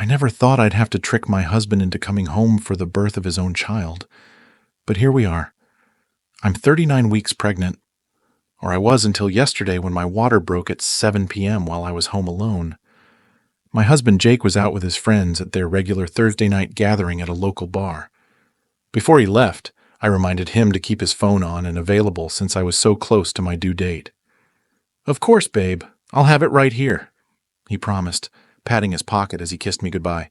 I never thought I'd have to trick my husband into coming home for the birth of his own child. But here we are. I'm 39 weeks pregnant, or I was until yesterday when my water broke at 7 p.m. while I was home alone. My husband Jake was out with his friends at their regular Thursday night gathering at a local bar. Before he left, I reminded him to keep his phone on and available since I was so close to my due date. "Of course, babe. I'll have it right here," he promised, patting his pocket as he kissed me goodbye.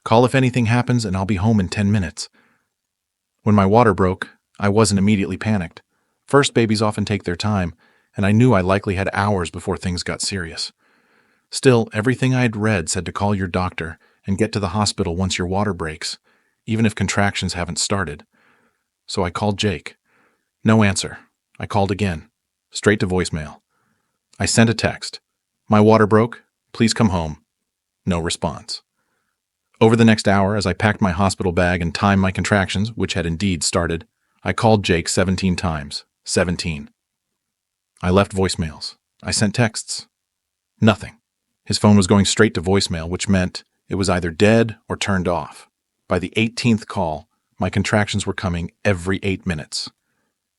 "Call if anything happens and I'll be home in 10 minutes. When my water broke, I wasn't immediately panicked. First babies often take their time, and I knew I likely had hours before things got serious. Still, everything I had read said to call your doctor and get to the hospital once your water breaks, even if contractions haven't started. So I called Jake. No answer. I called again, straight to voicemail. I sent a text. "My water broke. Please come home." No response. Over the next hour, as I packed my hospital bag and timed my contractions, which had indeed started, I called Jake 17 times. 17. I left voicemails. I sent texts. Nothing. His phone was going straight to voicemail, which meant it was either dead or turned off. By the 18th call, my contractions were coming every 8 minutes.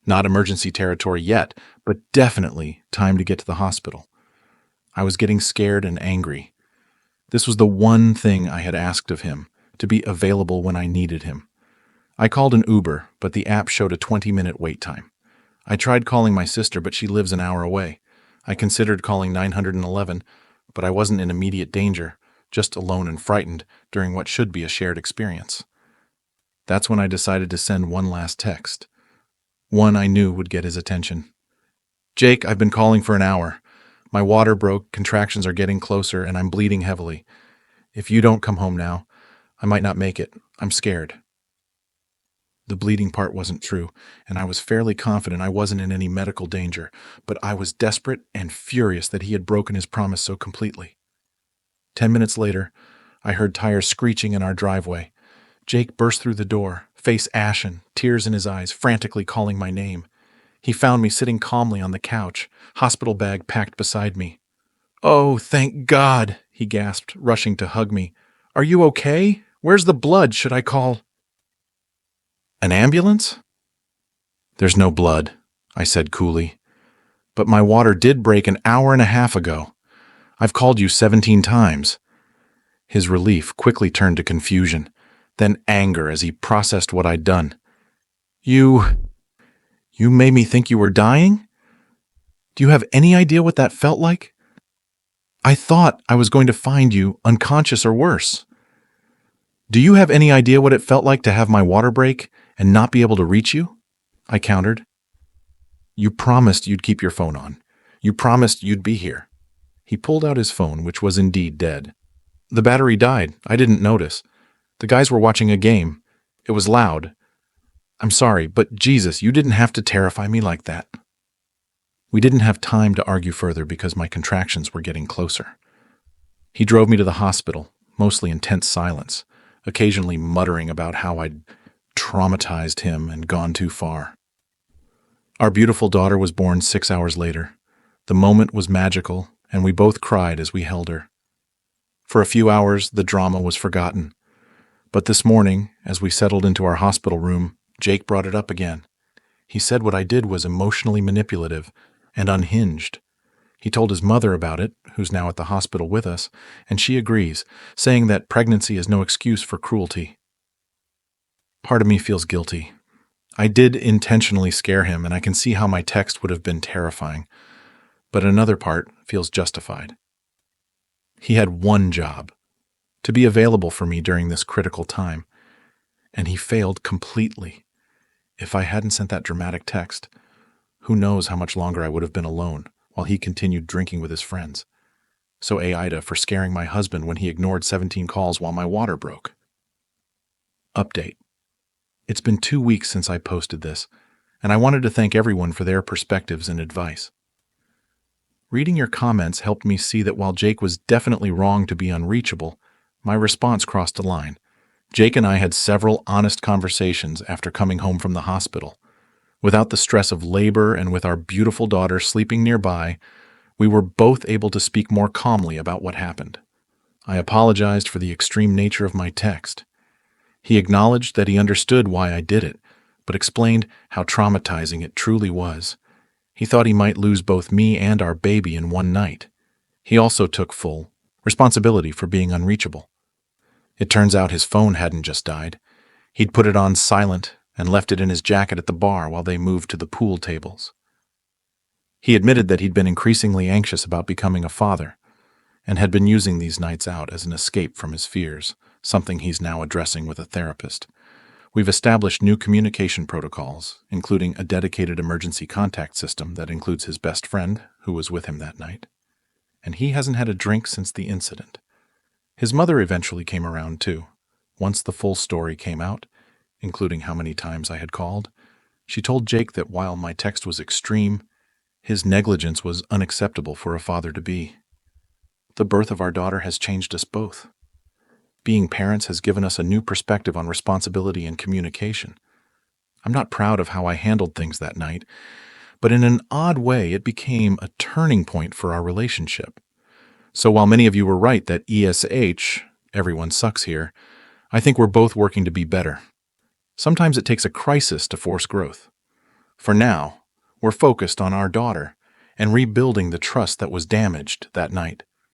Not emergency territory yet, but definitely time to get to the hospital. I was getting scared and angry. This was the one thing I had asked of him, to be available when I needed him. I called an Uber, but the app showed a 20-minute wait time. I tried calling my sister, but she lives an hour away. I considered calling 911, but I wasn't in immediate danger, just alone and frightened during what should be a shared experience. That's when I decided to send one last text. One I knew would get his attention. "Jake, I've been calling for an hour. My water broke, contractions are getting closer, and I'm bleeding heavily. If you don't come home now, I might not make it. I'm scared." The bleeding part wasn't true, and I was fairly confident I wasn't in any medical danger, but I was desperate and furious that he had broken his promise so completely. 10 minutes later, I heard tires screeching in our driveway. Jake burst through the door, face ashen, tears in his eyes, frantically calling my name. He found me sitting calmly on the couch, hospital bag packed beside me. "Oh, thank God," he gasped, rushing to hug me. "Are you okay? Where's the blood? Should I call an ambulance?" "There's no blood," I said coolly. "But my water did break an hour and a half ago. I've called you 17 times. His relief quickly turned to confusion, then anger as he processed what I'd done. You made me think you were dying? Do you have any idea what that felt like? I thought I was going to find you unconscious or worse. Do you have any idea what it felt like to have my water break and not be able to reach you?" I countered. "You promised you'd keep your phone on. You promised you'd be here." He pulled out his phone, which was indeed dead. "The battery died. I didn't notice. The guys were watching a game. It was loud. I'm sorry, but Jesus, you didn't have to terrify me like that." We didn't have time to argue further because my contractions were getting closer. He drove me to the hospital, mostly in tense silence, occasionally muttering about how I'd traumatized him and gone too far. Our beautiful daughter was born 6 hours later. The moment was magical, and we both cried as we held her. For a few hours, the drama was forgotten. But this morning, as we settled into our hospital room, Jake brought it up again. He said what I did was emotionally manipulative and unhinged. He told his mother about it, who's now at the hospital with us, and she agrees, saying that pregnancy is no excuse for cruelty. Part of me feels guilty. I did intentionally scare him, and I can see how my text would have been terrifying. But another part feels justified. He had one job, to be available for me during this critical time, and he failed completely. If I hadn't sent that dramatic text, who knows how much longer I would have been alone while he continued drinking with his friends. So AITA for scaring my husband when he ignored 17 calls while my water broke. Update. It's been 2 weeks since I posted this, and I wanted to thank everyone for their perspectives and advice. Reading your comments helped me see that while Jake was definitely wrong to be unreachable, my response crossed a line. Jake and I had several honest conversations after coming home from the hospital. Without the stress of labor and with our beautiful daughter sleeping nearby, we were both able to speak more calmly about what happened. I apologized for the extreme nature of my text. He acknowledged that he understood why I did it, but explained how traumatizing it truly was. He thought he might lose both me and our baby in one night. He also took full responsibility for being unreachable. It turns out his phone hadn't just died. He'd put it on silent and left it in his jacket at the bar while they moved to the pool tables. He admitted that he'd been increasingly anxious about becoming a father and had been using these nights out as an escape from his fears, something he's now addressing with a therapist. We've established new communication protocols, including a dedicated emergency contact system that includes his best friend, who was with him that night. And he hasn't had a drink since the incident. His mother eventually came around, too. Once the full story came out, including how many times I had called, she told Jake that while my text was extreme, his negligence was unacceptable for a father to be. The birth of our daughter has changed us both. Being parents has given us a new perspective on responsibility and communication. I'm not proud of how I handled things that night, but in an odd way, it became a turning point for our relationship. So while many of you were right that ESH, everyone sucks here, I think we're both working to be better. Sometimes it takes a crisis to force growth. For now, we're focused on our daughter and rebuilding the trust that was damaged that night.